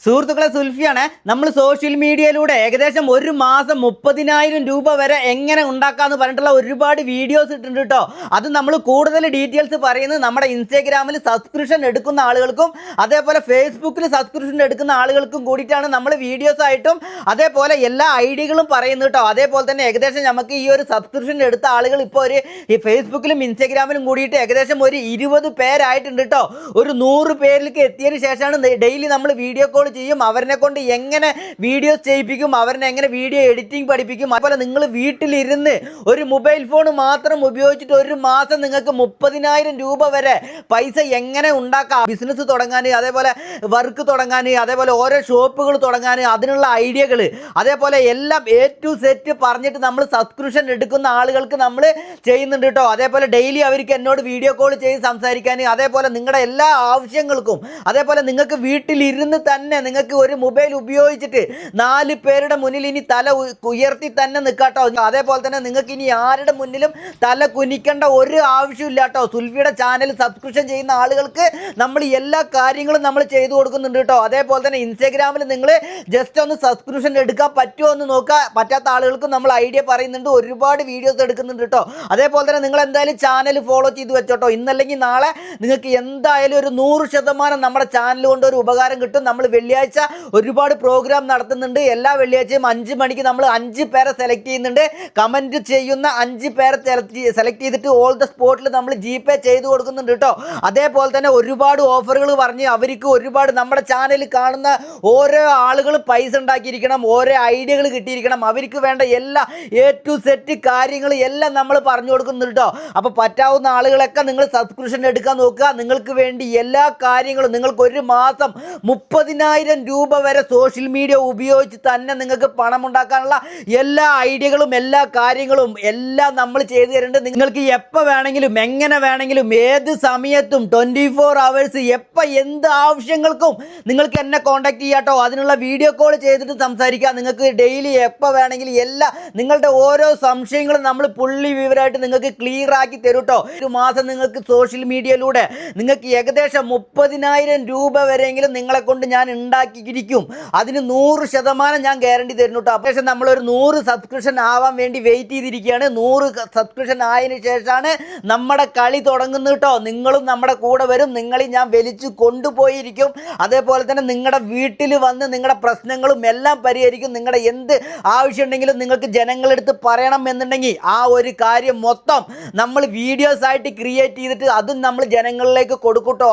സുഹൃത്തുക്കളെ, സുൽഫിയാണ്. നമ്മൾ സോഷ്യൽ മീഡിയയിലൂടെ ഏകദേശം ഒരു മാസം 30,000 രൂപ വരെ എങ്ങനെ ഉണ്ടാക്കാന്ന് പറഞ്ഞിട്ടുള്ള ഒരുപാട് വീഡിയോസ് ഇട്ടിട്ടുണ്ട് കേട്ടോ. അത് നമ്മൾ കൂടുതൽ ഡീറ്റെയിൽസ് പറയുന്നത് നമ്മുടെ ഇൻസ്റ്റാഗ്രാമിൽ സബ്സ്ക്രിപ്ഷൻ എടുക്കുന്ന ആളുകൾക്കും അതേപോലെ ഫേസ്ബുക്കിൽ സബ്സ്ക്രിപ്ഷൻ എടുക്കുന്ന ആളുകൾക്കും കൂടിയിട്ടാണ് നമ്മൾ വീഡിയോസ് ആയിട്ടും അതേപോലെ എല്ലാ ഐഡിയകളും പറയുന്നത് കേട്ടോ. അതേപോലെ തന്നെ ഏകദേശം നമുക്ക് ഈ ഒരു സബ്സ്ക്രിപ്ഷൻ എടുത്ത ആളുകൾ ഇപ്പോൾ ഈ ഫേസ്ബുക്കിലും ഇൻസ്റ്റാഗ്രാമിലും കൂടിയിട്ട് ഏകദേശം ഒരു 20 പേരായിട്ടുണ്ട് കേട്ടോ. ഒരു 100 പേരിലേക്ക് എത്തിയതിന് ശേഷമാണ് ഡെയിലി നമ്മൾ വീഡിയോ കോൾ ചെയ്യും, അവരെ കൊണ്ട് എങ്ങനെ വീഡിയോസ് ചെയ്യിപ്പിക്കും, അവരെ എങ്ങനെ വീഡിയോ എഡിറ്റിംഗ് പഠിപ്പിക്കും. അതുപോലെ നിങ്ങൾ വീട്ടിലിരുന്ന് ഒരു മൊബൈൽ ഫോൺ മാത്രം ഉപയോഗിച്ചിട്ട് ഒരു മാസം നിങ്ങൾക്ക് 30,000 രൂപ വരെ പൈസ എങ്ങനെ ഉണ്ടാക്കാം, ബിസിനസ് തുടങ്ങാൻ, അതേപോലെ വർക്ക് തുടങ്ങാൻ, അതേപോലെ ഓരോ ഷോപ്പുകൾ തുടങ്ങാൻ, അതിനുള്ള ഐഡിയകൾ, അതേപോലെ എല്ലാം A to Z പറഞ്ഞിട്ട് നമ്മൾ സബ്സ്ക്രിപ്ഷൻ എടുക്കുന്ന ആളുകൾക്ക് നമ്മൾ ചെയ്യുന്നുണ്ട് കേട്ടോ. അതേപോലെ ഡെയിലി അവർക്ക് എന്നോട് വീഡിയോ കോൾ ചെയ്ത് സംസാരിക്കാൻ, അതേപോലെ നിങ്ങളുടെ എല്ലാ ആവശ്യങ്ങൾക്കും, അതേപോലെ നിങ്ങൾക്ക് വീട്ടിലിരുന്ന് തന്നെ നിങ്ങൾക്ക് ഒരു മൊബൈൽ ഉപയോഗിച്ചിട്ട് 4 പേരുടെ മുന്നിൽ ഇനി തല ഉയർത്തി തന്നെ നിൽക്കാട്ടോ. അതേപോലെ തന്നെ നിങ്ങൾക്ക് ഇനി ആരുടെ മുന്നിലും തല കുനിക്കേണ്ട ഒരു ആവശ്യമില്ല കേട്ടോ. സുൽഫിയുടെ ചാനൽ സബ്സ്ക്രിപ്ഷൻ ചെയ്യുന്ന ആളുകൾക്ക് നമ്മൾ എല്ലാ കാര്യങ്ങളും നമ്മൾ ചെയ്തു കൊടുക്കുന്നുണ്ട് കേട്ടോ. അതേപോലെ തന്നെ ഇൻസ്റ്റാഗ്രാമിൽ നിങ്ങൾ ജസ്റ്റ് ഒന്ന് സബ്സ്ക്രിപ്ഷൻ എടുക്കാൻ പറ്റുമോ എന്ന് നോക്കുക. പറ്റാത്ത ആളുകൾക്ക് നമ്മൾ ഐഡിയ പറയുന്നുണ്ട്, ഒരുപാട് വീഡിയോസ് എടുക്കുന്നുണ്ട് കേട്ടോ. അതേപോലെ തന്നെ നിങ്ങൾ എന്തായാലും ചാനൽ ഫോളോ ചെയ്ത് വെച്ചോട്ടോ. ഇന്നല്ലെങ്കിൽ നാളെ നിങ്ങൾക്ക് എന്തായാലും ഒരു 100% നമ്മുടെ ചാനൽ കൊണ്ട് ഒരു ഉപകാരം കിട്ടും. നമ്മൾ വെള്ളിയാഴ്ച ഒരുപാട് പ്രോഗ്രാം നടത്തുന്നുണ്ട്. എല്ലാ വെള്ളിയാഴ്ചയും 5 മണിക്ക് നമ്മൾ 5 പേരെ സെലക്ട് ചെയ്യുന്നുണ്ട്. കമൻറ്റ് ചെയ്യുന്ന 5 പേരെ സെലക്ട് ചെയ്തിട്ട് ഓൾ ദ സ്പോട്ടിൽ നമ്മൾ GPay ചെയ്ത് കൊടുക്കുന്നുണ്ട് കേട്ടോ. അതേപോലെ തന്നെ ഒരുപാട് ഓഫറുകൾ പറഞ്ഞ് അവർക്ക് ഒരുപാട് നമ്മുടെ ചാനലിൽ കാണുന്ന ഓരോ ആളുകൾ പൈസ ഉണ്ടാക്കിയിരിക്കണം, ഓരോ ഐഡിയകൾ കിട്ടിയിരിക്കണം, അവർക്ക് വേണ്ട എല്ലാ A to Z കാര്യങ്ങൾ എല്ലാം നമ്മൾ പറഞ്ഞു കൊടുക്കുന്നുണ്ട് കേട്ടോ. അപ്പോൾ പറ്റാവുന്ന ആളുകളൊക്കെ നിങ്ങൾ സബ്സ്ക്രിപ്ഷൻ എടുക്കാൻ നോക്കുക. നിങ്ങൾക്ക് വേണ്ടി എല്ലാ കാര്യങ്ങളും, നിങ്ങൾക്ക് ഒരു മാസം 30,000 രൂപ വരെ സോഷ്യൽ മീഡിയ ഉപയോഗിച്ച് തന്നെ നിങ്ങൾക്ക് പണം ഉണ്ടാക്കാനുള്ള എല്ലാ ഐഡിയകളും എല്ലാ കാര്യങ്ങളും എല്ലാം നമ്മൾ ചെയ്തു തരുന്നുണ്ട്. നിങ്ങൾക്ക് എപ്പോൾ വേണമെങ്കിലും എങ്ങനെ വേണമെങ്കിലും ഏത് സമയത്തും 24 hours എപ്പോൾ എന്ത് ആവശ്യങ്ങൾക്കും നിങ്ങൾക്ക് എന്നെ കോൺടാക്ട് ചെയ്യാട്ടോ. അതിനുള്ള വീഡിയോ കോൾ ചെയ്തിട്ട് സംസാരിക്കാം. നിങ്ങൾക്ക് ഡെയിലി എപ്പോൾ വേണമെങ്കിലും എല്ലാ നിങ്ങളുടെ ഓരോ സംശയങ്ങളും നമ്മൾ പുള്ളി വിവരമായിട്ട് നിങ്ങൾക്ക് ക്ലിയർ ആക്കി തരും കേട്ടോ. ഒരു മാസം നിങ്ങൾക്ക് സോഷ്യൽ മീഡിയയിലൂടെ നിങ്ങൾക്ക് ഏകദേശം 30,000 രൂപ വരെയെങ്കിലും നിങ്ങളെ കൊണ്ട് ഞാൻ ഉണ്ടാക്കിയിരിക്കും. അതിന് 100% ഞാൻ ഗ്യാരണ്ടി തരുന്നു കേട്ടോ. അപ്പോൾ നമ്മളൊരു 100 സബ്സ്ക്രിപ്ഷൻ ആവാൻ വേണ്ടി വെയിറ്റ് ചെയ്തിരിക്കുകയാണ്. 100 സബ്സ്ക്രിപ്ഷൻ ആയതിനു ശേഷമാണ് നമ്മുടെ കളി തുടങ്ങുന്നത് കേട്ടോ. നിങ്ങളും നമ്മുടെ കൂടെ വരും, നിങ്ങളെ ഞാൻ വലിച്ചു കൊണ്ടുപോയിരിക്കും. അതേപോലെ തന്നെ നിങ്ങളുടെ വീട്ടിൽ വന്ന് നിങ്ങളുടെ പ്രശ്നങ്ങളും എല്ലാം പരിഹരിക്കും. നിങ്ങളുടെ എന്ത് ആവശ്യമുണ്ടെങ്കിലും നിങ്ങൾക്ക് ജനങ്ങളെടുത്ത് പറയണം എന്നുണ്ടെങ്കിൽ ആ ഒരു കാര്യം മൊത്തം നമ്മൾ വീഡിയോസ് ആയിട്ട് ക്രിയേറ്റ് ചെയ്തിട്ട് അതും നമ്മൾ ജനങ്ങളിലേക്ക് കൊടുക്കും കേട്ടോ.